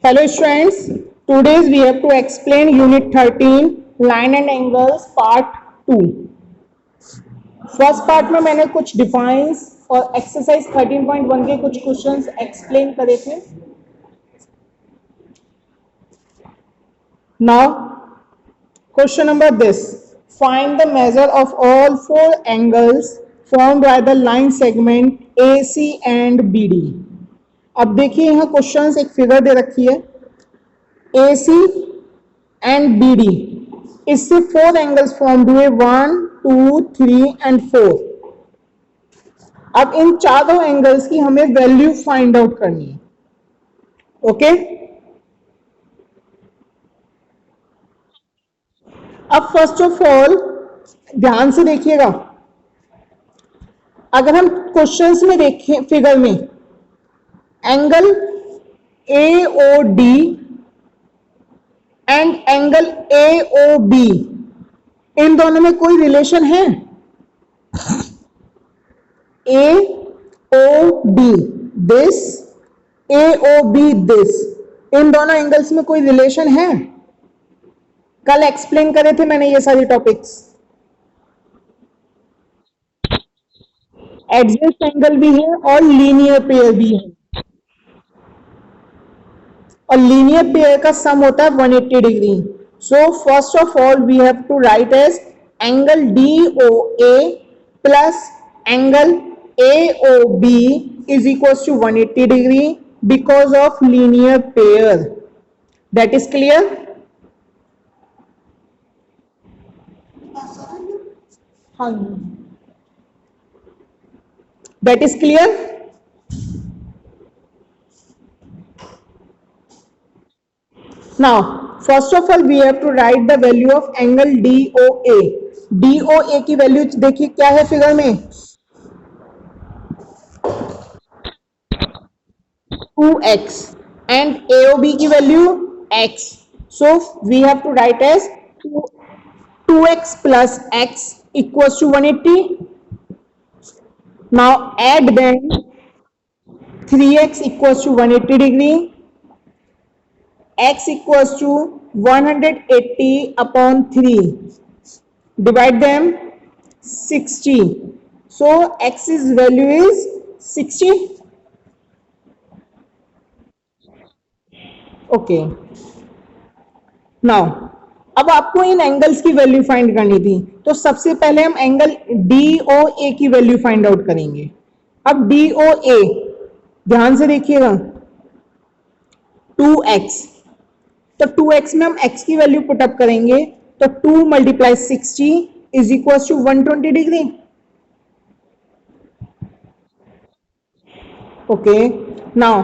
Hello students, today we have to explain unit 13 line and angles part 2. First part में मैंने कुछ defines और exercise 13.1 के कुछ क्वेश्चंस एक्सप्लेन करे थे. Now question number this, find the measure of all four angles formed by the line segment AC and BD. अब देखिए यहाँ क्वेश्चंस एक फिगर दे रखी है AC एंड BD, इससे फोर एंगल्स फॉर्म हुए 1, 2, 3 एंड 4. अब इन चारों एंगल्स की हमें वैल्यू फाइंड आउट करनी है. ओके अब फर्स्ट ऑफ ऑल ध्यान से देखिएगा, अगर हम क्वेश्चंस में देखें फिगर में angle AOD and angle AOB, इन दोनों में कोई रिलेशन है? AOD दिस, AOB दिस, इन दोनों एंगल्स में कोई रिलेशन है? कल एक्सप्लेन करे थे मैंने ये सारी टॉपिक्स. एडजस्ट एंगल भी है और लीनियर पेयर भी है, और लीनियर पेयर का सम होता है 180 degree. So first of all we have to write as angle DOA plus angle AOB is equal to 180 degree because of linear pair. That is clear? हाँ, that is clear. Now, first of all, we have to write the value of angle DOA. DOA की value देखिए क्या है figure में, 2x and AOB की value x. So we have to write as 2x plus x equals to 180. Now add them, 3x equals to 180 degree, x equals to 180 upon 3, divide them 60. So x's value is 60. Okay. Now अब आपको इन angles की value find करनी थी, तो सबसे पहले हम angle DOA की वैल्यू फाइंड आउट करेंगे. अब DOA ध्यान से देखिएगा, 2x, तो 2x में हम x की वैल्यू पुटअप करेंगे, तो 2 multiply 60 is equal to 120 degree. Okay. Now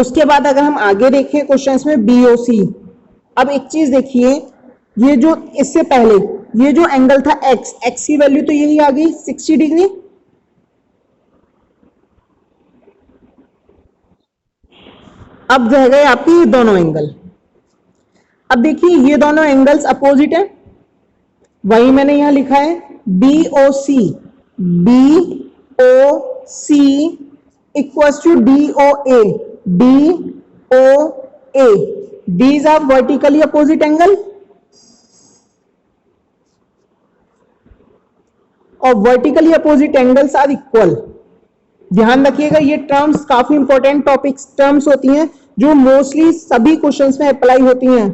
उसके बाद अगर हम आगे देखें क्वेश्चंस में BOC, अब एक चीज देखिए, ये जो इससे पहले ये जो एंगल था x की वैल्यू तो यही आ गई 60 डिग्री. अब रह गए आपके ये दोनों एंगल. अब देखिए ये दोनों एंगल्स अपोजिट है, वही मैंने यहां लिखा है BOC. BOC equals to DOA. DOA, these are vertically opposite angle, और vertically opposite angles are equal. ध्यान रखिएगा, ये टर्म्स काफी इंपॉर्टेंट टॉपिक्स टर्म्स होती हैं जो मोस्टली सभी क्वेश्चंस में अप्लाई होती हैं.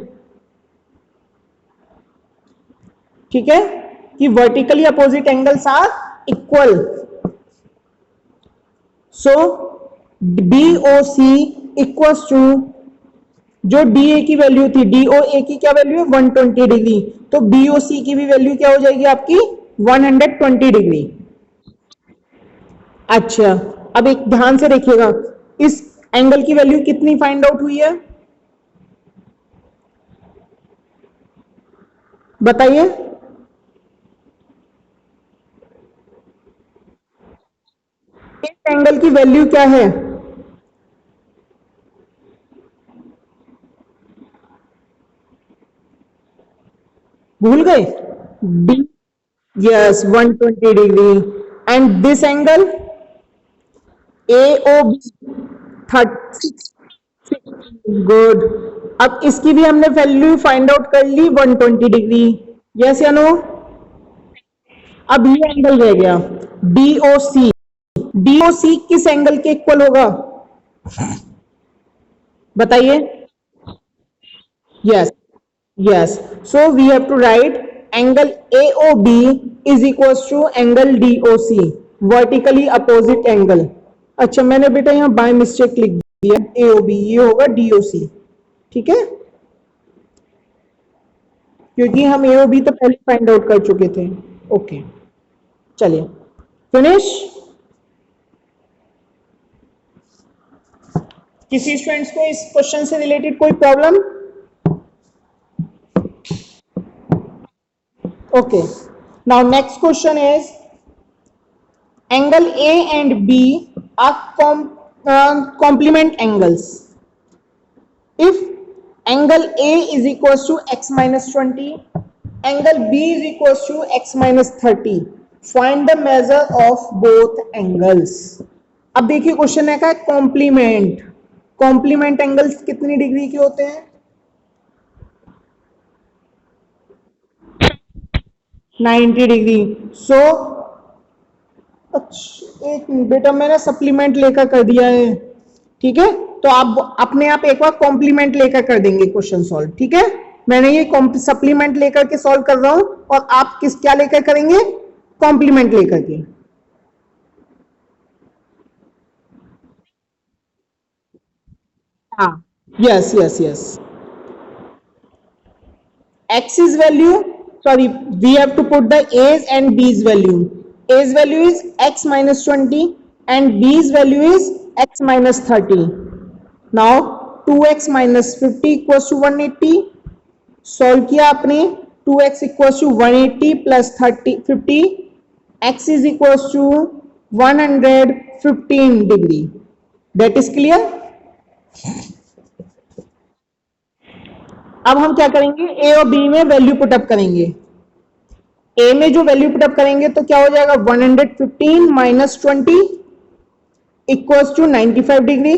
ठीक है, कि vertically opposite angles are equal. So BOC equals to, जो DA की वैल्यू थी, DOA की क्या वैल्यू है 120 डिग्री, तो BOC की भी वैल्यू क्या हो जाएगी आपकी 120 डिग्री. अच्छा, अब एक ध्यान से देखिएगा, इस एंगल की वैल्यू कितनी फाइंड आउट हुई है बताइए. इस एंगल की वैल्यू क्या है? भूल गए? yes 120 degree. and this angle AOB 30 good. अब इसकी भी हमने वैल्यू फाइंड आउट कर ली 120 डिग्री। यस या नो? अब ये एंगल रह गया DOC। DOC किस एंगल के इक्वल होगा बताइए? Yes, yes. So we have to write angle AOB is equal to angle DOC, vertically opposite angle. अच्छा, मैंने बेटा यहाँ बाय मिस्टेक लिख दिया AOB, ये होगा DOC। ठीक है, क्योंकि हम AOB तो पहले फाइंड आउट कर चुके थे। ओके, चलिए फिनिश। किसी स्टूडेंट्स को इस क्वेश्चन से रिलेटेड कोई problem? Okay, now next question is angle A and B are complement angles. If angle A is equals to x minus 20, angle B is equals to x minus 30. Find the measure of both angles. अब देखिए question है का complement. Complement angles कितनी degree के होते हैं? 90 degree. सो अच्छा, एक बेटा मैंने सप्लीमेंट लेकर कर दिया है। ठीक है, तो आप अपने आप एक बार कॉम्प्लीमेंट लेकर कर देंगे क्वेश्चन सॉल्व। ठीक है, मैंने ये सप्लीमेंट लेकर के सॉल्व कर रहा हूं और आप किस क्या लेकर करेंगे? कॉम्प्लीमेंट लेकर के। हाँ, yes yes yes. X's value, sorry, we have to put the A's and B's value. A's value is x minus 20 and B's value is x minus 30. Now 2x minus 50 equals to 180. Solve किया आपने, 2x equals to 180 plus 50, x is equals to 115 degree. That is clear. अब हम क्या करेंगे? ए और B में value put up करेंगे। ए में जो वैल्यू पुटअप करेंगे तो क्या हो जाएगा? 115 minus 20 equals to 95 degree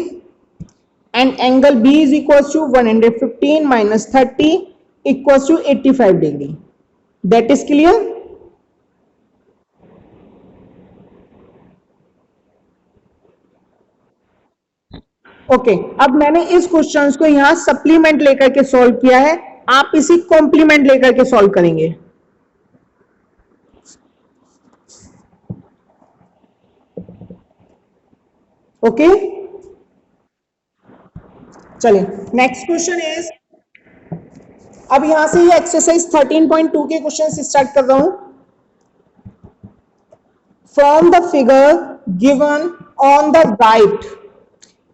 and angle B is equals to 115 minus 30 equals to 85 degree. That is clear? Okay, अब मैंने इस क्वेश्चन को यहां सप्लीमेंट लेकर के सॉल्व किया है, आप इसी कॉम्प्लीमेंट लेकर के सॉल्व करेंगे। ओके, चलिए नेक्स्ट क्वेश्चन इज, अब यहां से ये एक्सरसाइज 13.2 के क्वेश्चन स्टार्ट कर रहा हूं। From the figure given on the write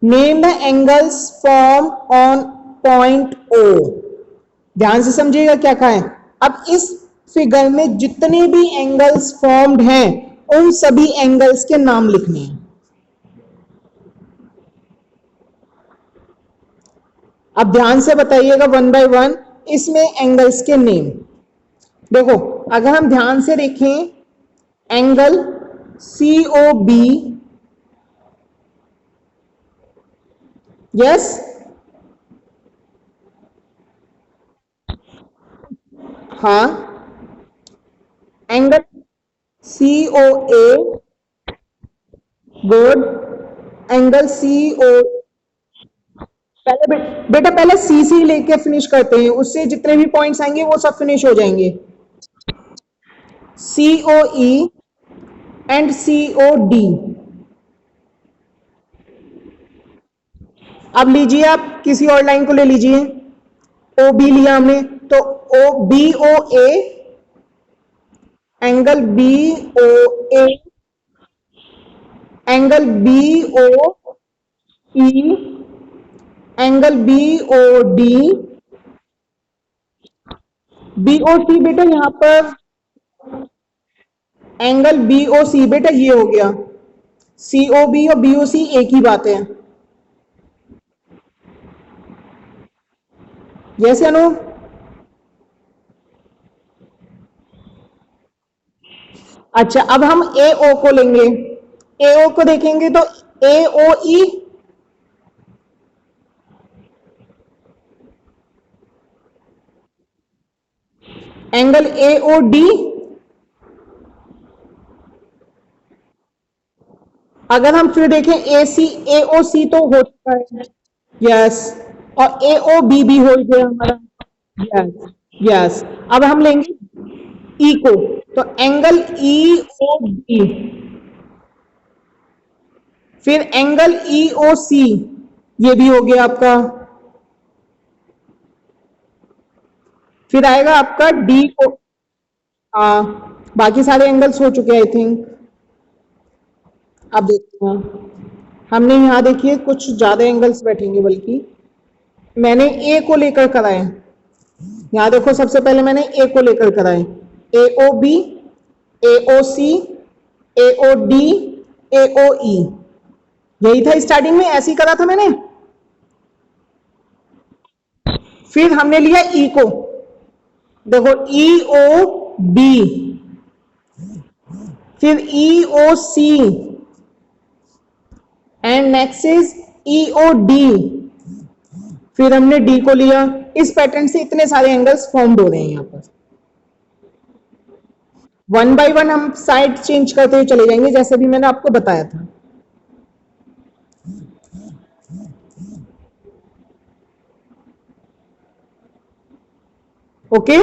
name the angles form on point O। ध्यान से समझिएगा क्या कहा है। अब इस फिगर में जितने भी एंगल्स फॉर्म्ड हैं उन सभी एंगल्स के नाम लिखने हैं। अब ध्यान से बताइएगा वन बाय वन इसमें एंगल्स के नेम। देखो, अगर हम ध्यान से देखें, एंगल COB, यस, हाँ, angle COA, good, angle CO, पहले बेटा पहले CC लेके फिनिश करते हैं, उससे जितने भी पॉइंट्स आएंगे वो सब फिनिश हो जाएंगे। COE and COD। अब लीजिए, आप किसी और लाइन को ले लीजिए। OB लिया हमने तो BOA, angle BOA, angle BOE, angle BOD, BOC बेटा यहां पर एंगल BOC बेटा ये हो गया। COB और BOC एक ही बात है। यस या नो? अच्छा, अब हम AO को लेंगे। AO को देखेंगे तो AOE, angle A O D, अगर हम फिर देखें ए सी ए ओ सी तो हो चुका है, यस, और ए ओ बी भी हो गया हमारा, यस यस। अब हम लेंगे ई को, तो एंगल ई ओ बी, फिर एंगल ई ओ सी, ये भी हो गया आपका, फिर आएगा आपका डी ओ, बाकी सारे एंगल्स हो चुके हैं आई थिंक। अब देखते हैं, हमने यहां देखिए कुछ ज्यादा एंगल्स बैठेंगे, बल्कि मैंने ए को लेकर कराए, यहां देखो सबसे पहले मैंने ए को लेकर कराए, ए ओ बी, ए ओ सी, ए ओ डी, ए ओ ई, यही था स्टार्टिंग में, ऐसे ही करा था मैंने। फिर हमने लिया ई को, देखो ई ओ बी, फिर E O C, and next is E O D, फिर हमने डी को लिया। इस पैटर्न से इतने सारे एंगल्स फॉर्म्ड हो रहे हैं यहां पर। वन बाय वन हम साइड चेंज करते हुए चले जाएंगे, जैसे भी मैंने आपको बताया था। ओके,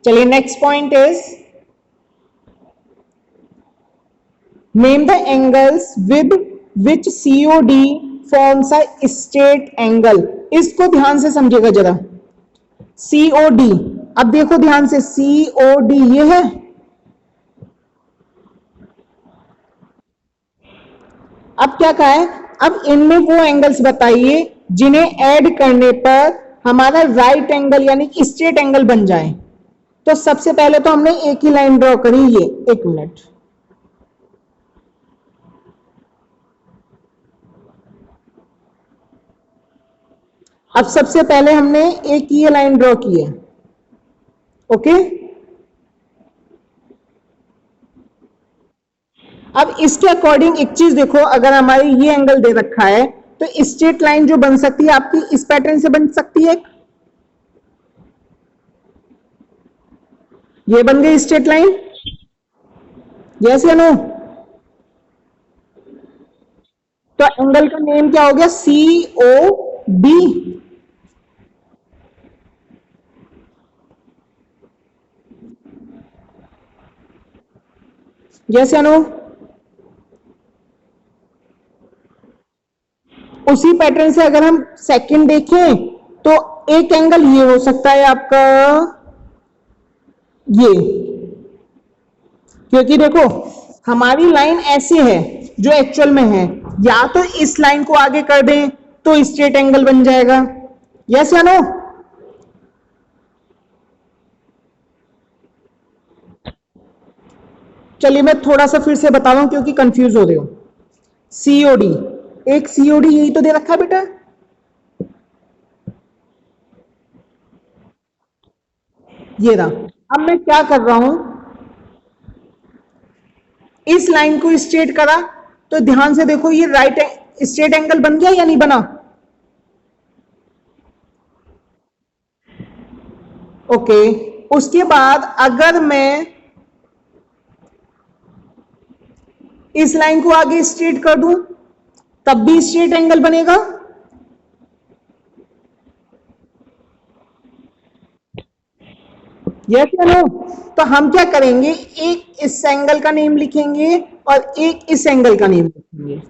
चलिए next point is name the angles with which COD forms a straight angle. इसको ध्यान से समझिएगा जरा, सीओडी, अब देखो ध्यान से, सीओडी ये है, अब क्या कहा है, अब इनमें वो एंगल्स बताइए जिन्हें ऐड करने पर हमारा राइट एंगल यानी कि स्ट्रेट एंगल बन जाए। तो सबसे पहले तो हमने एक ही लाइन ड्रॉ करी, ये, एक मिनट, अब सबसे पहले हमने एक ये लाइन ड्रॉ की है, ओके। अब इसके अकॉर्डिंग एक चीज देखो, अगर हमारी ये एंगल दे रखा है तो स्ट्रेट लाइन जो बन सकती है आपकी इस पैटर्न से बन सकती है, ये बन गई स्ट्रेट लाइन, यस या नो। तो एंगल का नेम क्या हो गया, सी ओ बी, यस या नो। उसी पैटर्न से अगर हम सेकंड देखें तो एक एंगल ये हो सकता है आपका, ये, क्योंकि देखो हमारी लाइन ऐसी है जो एक्चुअल में है, या तो इस लाइन को आगे कर दें तो स्ट्रेट एंगल बन जाएगा, यस या नो। चलिए मैं थोड़ा सा फिर से बता रहा हूं क्योंकि कंफ्यूज हो रहे हो। सीओडी, एक सीओडी यही तो दे रखा है बेटा, ये रहा। अब मैं क्या कर रहा हूं, इस लाइन को स्ट्रेट करा, तो ध्यान से देखो ये राइट स्ट्रेट एंगल बन गया या नहीं बना, ओके। उसके बाद अगर मैं इस लाइन को आगे स्ट्रेट कर दूं तब भी स्ट्रेट एंगल बनेगा, यस या नो। तो हम क्या करेंगे, एक इस एंगल का नेम लिखेंगे और एक इस एंगल का नेम लिखेंगे,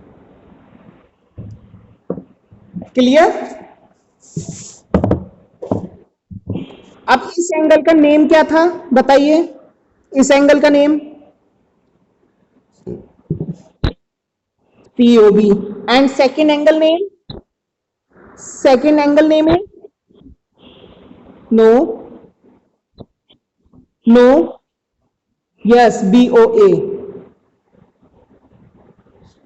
क्लियर। अब इस एंगल का नेम क्या था बताइए, इस एंगल का name POB, and second angle name, second angle name है, नो, नो, यस, बीओ ए,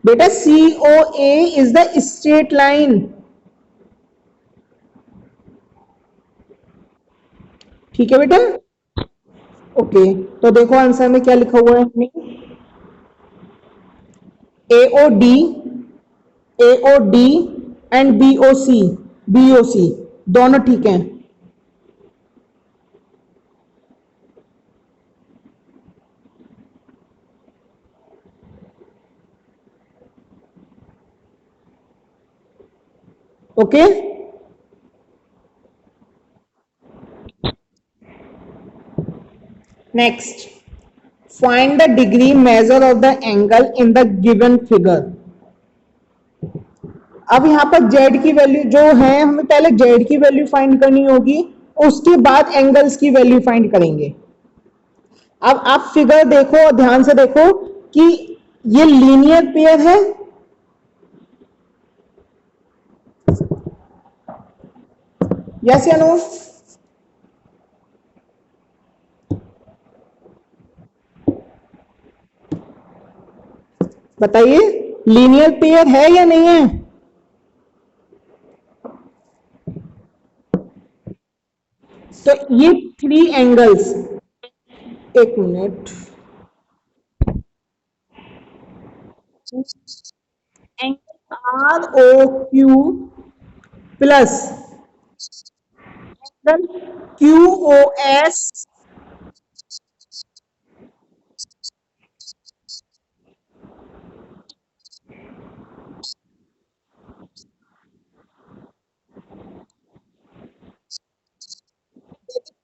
बेटा CO A is the straight line, ठीक है बेटा, ओके। तो देखो आंसर में क्या लिखा हुआ है हमने, A O D AOD and BOC दोनों ठीक हैं। Okay, next, find the degree measure of the angle in the given figure. अब यहां पर जेड की वैल्यू जो है, हमें पहले जेड की वैल्यू फाइंड करनी होगी, उसके बाद एंगल्स की वैल्यू फाइंड करेंगे। अब आप फिगर देखो और ध्यान से देखो कि ये लीनियर पेयर है, यस या नो? बताइए, लीनियर पेयर है या नहीं है? तो ये थ्री एंगल्स, एक minute, angle ROQ plus angle QOS,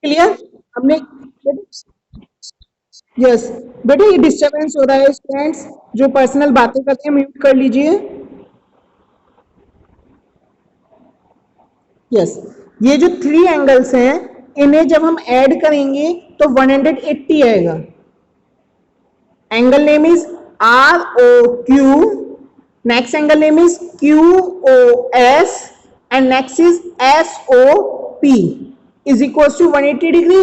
clear? हमने, यस बेटे, ये डिस्टरबेंस हो रहा है स्टूडेंट्स, जो पर्सनल बातें करते हैं म्यूट कर लीजिए। यस, ये जो थ्री एंगल्स हैं, इन्हें जब हम ऐड करेंगे तो 180 आएगा। Angle name is ROQ, next angle name is QOS and next is SOP is equal to 180 degree.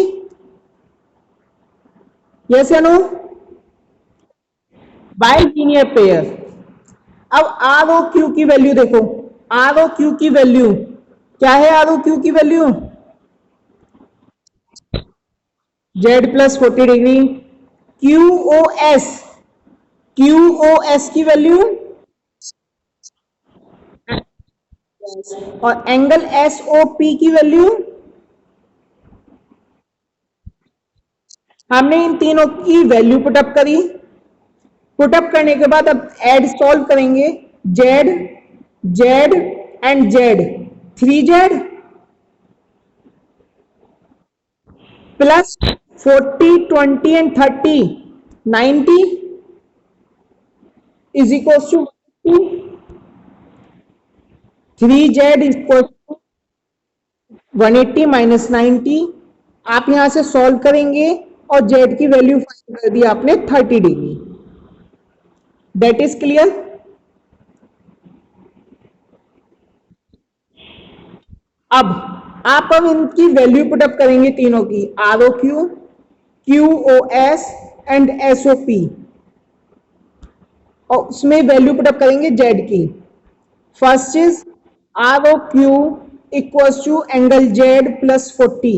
Yes या नो? By linear pair. अब ROQ की वैल्यू देखो, ROQ की वैल्यू क्या है? ROQ की value Z plus 40 degree. QOS, QOS की value और एंगल SOP की वैल्यू, हमने इन तीनों की वैल्यू पुटअप करी। पुटअप करने के बाद अब ऐड सॉल्व करेंगे। Z, Z and Z, 3Z plus 40, 20 and 30, 90 is equal to 3Z equal to 180 minus 90। आप यहां से सॉल्व करेंगे और Z की वैल्यू फाइंड कर दी आपने 30 डिग्री। That is clear? अब इनकी वैल्यू पुटअप करेंगे तीनों की, ROQ, QOS एंड SOP, और उसमें वैल्यू पुटअप करेंगे Z की। First is ROQ equals to angle Z plus 40,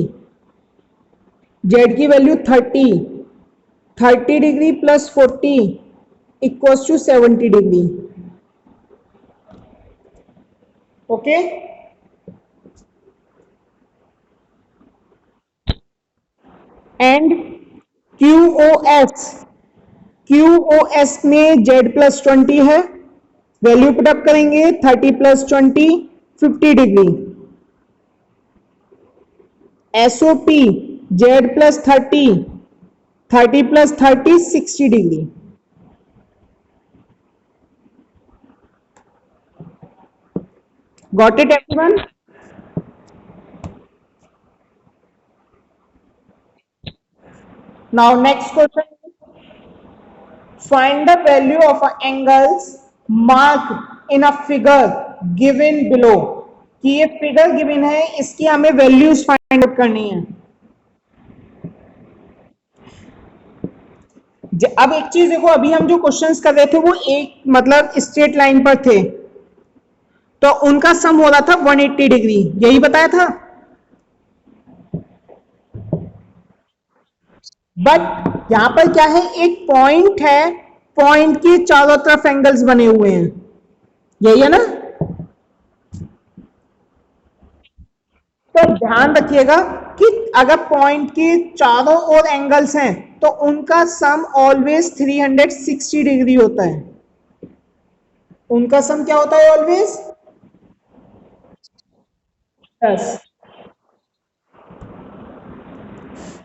Z की value 30, 30 degree plus 40 equals to 70 degree. Okay, and QOS, QOS में Z प्लस 20 है, वैल्यू पुटअप करेंगे 30 plus 20, 50 degree. SOP Z plus 30, 30 plus 30, 60 degree. Got it everyone? Now next question, find the value of angles marked in a figure given below। कि ये figure given है, इसकी हमें values find out करनी है। अब एक चीज देखो, अभी हम जो क्वेश्चंस कर रहे थे वो एक मतलब स्ट्रेट लाइन पर थे, तो उनका सम हो रहा था 180 डिग्री, यही बताया था। बट यहां पर क्या है, एक पॉइंट है, पॉइंट के चारों तरफ एंगल्स बने हुए हैं, यही है ना? तो ध्यान रखिएगा कि अगर पॉइंट के चारों ओर एंगल्स हैं तो उनका सम ऑलवेज 360 डिग्री होता है। उनका सम क्या होता है ऑलवेज? यस।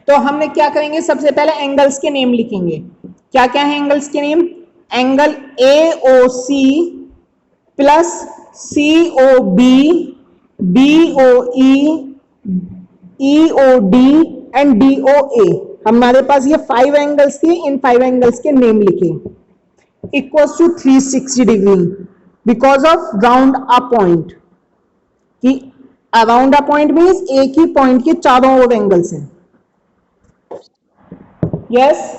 तो हमने क्या करेंगे, सबसे पहले एंगल्स के नेम लिखेंगे। क्या क्या है एंगल्स के name? Angle A O C plus C O B, B O E O D and D O A. हमारे पास ये 5 एंगल्स थे, इन 5 एंगल्स के नेम लिखे। Equals to 360 degree because of round a point, कि अराउंड अ पॉइंट मीन्स एक ही पॉइंट के चारों ओर एंगल्स हैं। यस।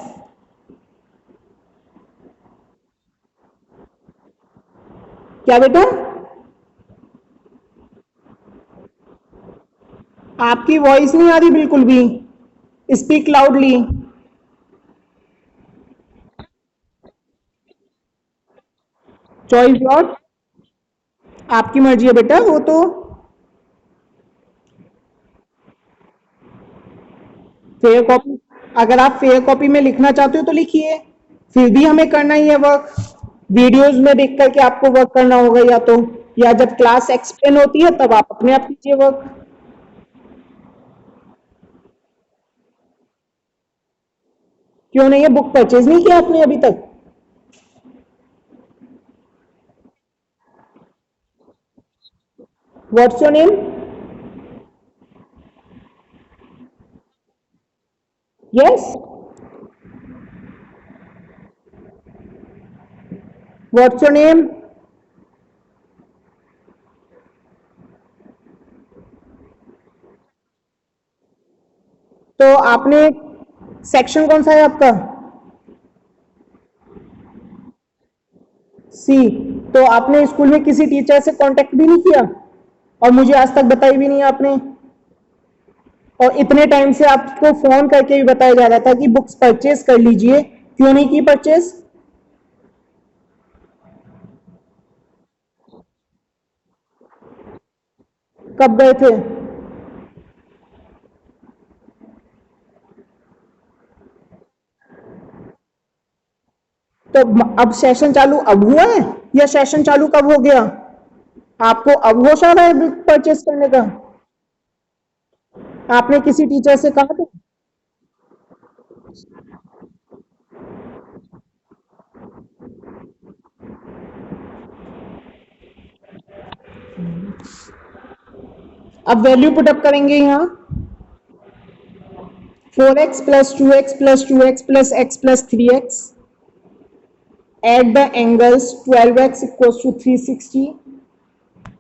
क्या बेटा? आपकी वॉइस नहीं आ रही बिल्कुल भी, स्पीक लाउडली। चॉइस योर, आपकी मर्जी है बेटा वो तो। फेयर कॉपी, अगर आप फेयर कॉपी में लिखना चाहते हो तो लिखिए, फिर भी हमें करना ही है वर्क। वीडियोस में देख करके आपको वर्क करना होगा, या तो या जब क्लास एक्सप्लेन होती है तब आप अपने आप कीजिए वर्क। क्यों नहीं है? बुक परचेज नहीं किया आपने अभी तक? What's your name? Yes. What's your name? तो आपने, सेक्शन कौन सा है आपका? सी। तो आपने स्कूल में किसी टीचर से कांटेक्ट भी नहीं किया और मुझे आज तक बताई भी नहीं आपने? और इतने टाइम से आपको फोन करके भी बताया जा रहा था कि बुक्स परचेज कर लीजिए, क्यों नहीं की परचेज? कब गए थे? तो अब सेशन चालू अब हुआ है या सेशन चालू कब हो गया? आपको अब होश आ रहा है बुक परचेज करने का? आपने किसी टीचर से कहा था? अब वैल्यू पुटअप करेंगे यहाँ। 4x plus 2x plus 2x plus x plus 3x, at the angles 12x equals to 360,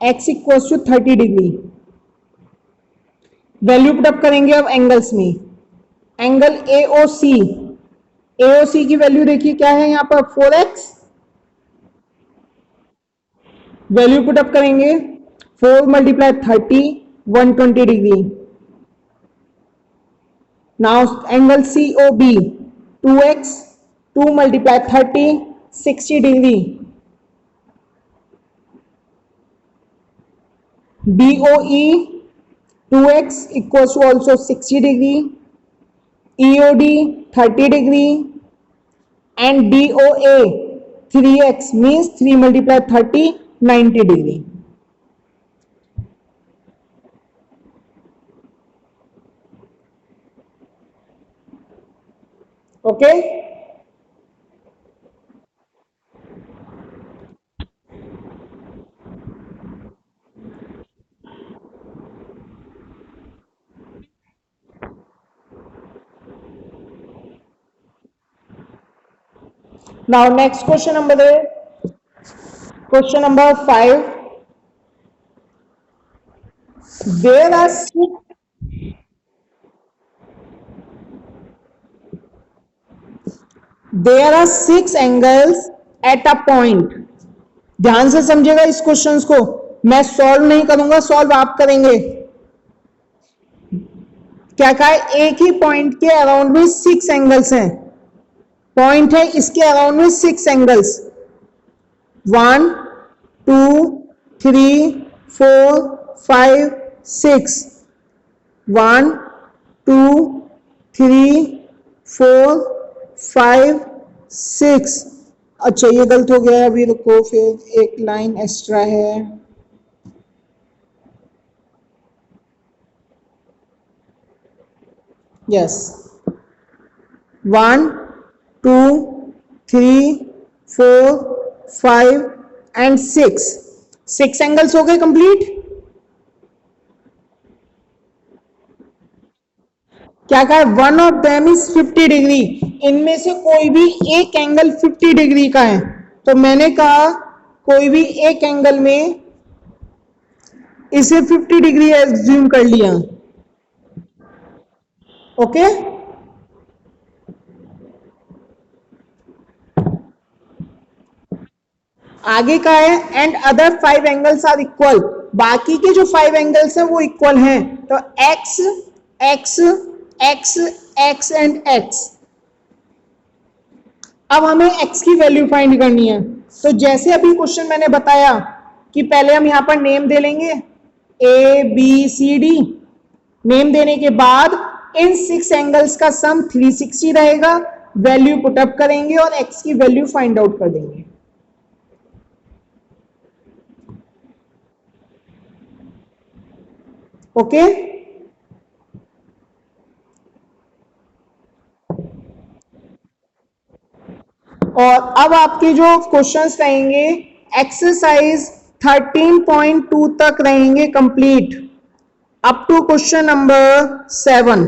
x equals to 30 degree. Value put up करेंगे अब एंगल्स में। एंगल AOC, AOC की वैल्यू देखिए क्या है यहाँ पर, 4x। वैल्यू पुटअप करेंगे, 4 multiply 30, 120 degree. Now angle COB, 2x, 2 multiply 30, 60 degree. BOE, 2x equals to also 60 degree, EOD 30 degree, and DOA 3x means 3 multiply 30, 90 degree. Okay? Now next question number there. Question number 5. There are six angles at a point. ध्यान से समझिएगा इस questions को, मैं solve नहीं करूंगा, solve आप करेंगे। क्या कहा है? एक ही पॉइंट के अराउंड में 6 एंगल्स हैं। पॉइंट है, इसके अराउंड में 6 एंगल्स, 1 2 3 4 5 6 1 2 3 4 5 6। अच्छा ये गलत हो गया, अभी रुको, फिर एक लाइन एक्स्ट्रा है। यस, 1 2 3 4 5 एंड 6 एंगल्स हो गए कंप्लीट। क्या कहा, one of them is 50 degree, इनमें से कोई भी एक एंगल 50 डिग्री का है। तो मैंने कहा कोई भी एक एंगल में इसे 50 डिग्री एज्यूम कर लिया। ओके, आगे का है and other 5 angles are equal, बाकी के जो 5 एंगल्स हैं वो इक्वल हैं। तो x x x x and x। अब हमें x की वैल्यू फाइंड करनी है। तो जैसे अभी क्वेश्चन मैंने बताया कि पहले हम यहां पर नेम दे लेंगे a b c d, name देने के बाद इन 6 एंगल्स का सम 360 रहेगा, वैल्यू पुटअप करेंगे और x की वैल्यू फाइंड आउट कर देंगे। ओके, और अब आपके जो क्वेश्चंस रहेंगे एक्सरसाइज 13.2 तक रहेंगे complete, up to question number 7।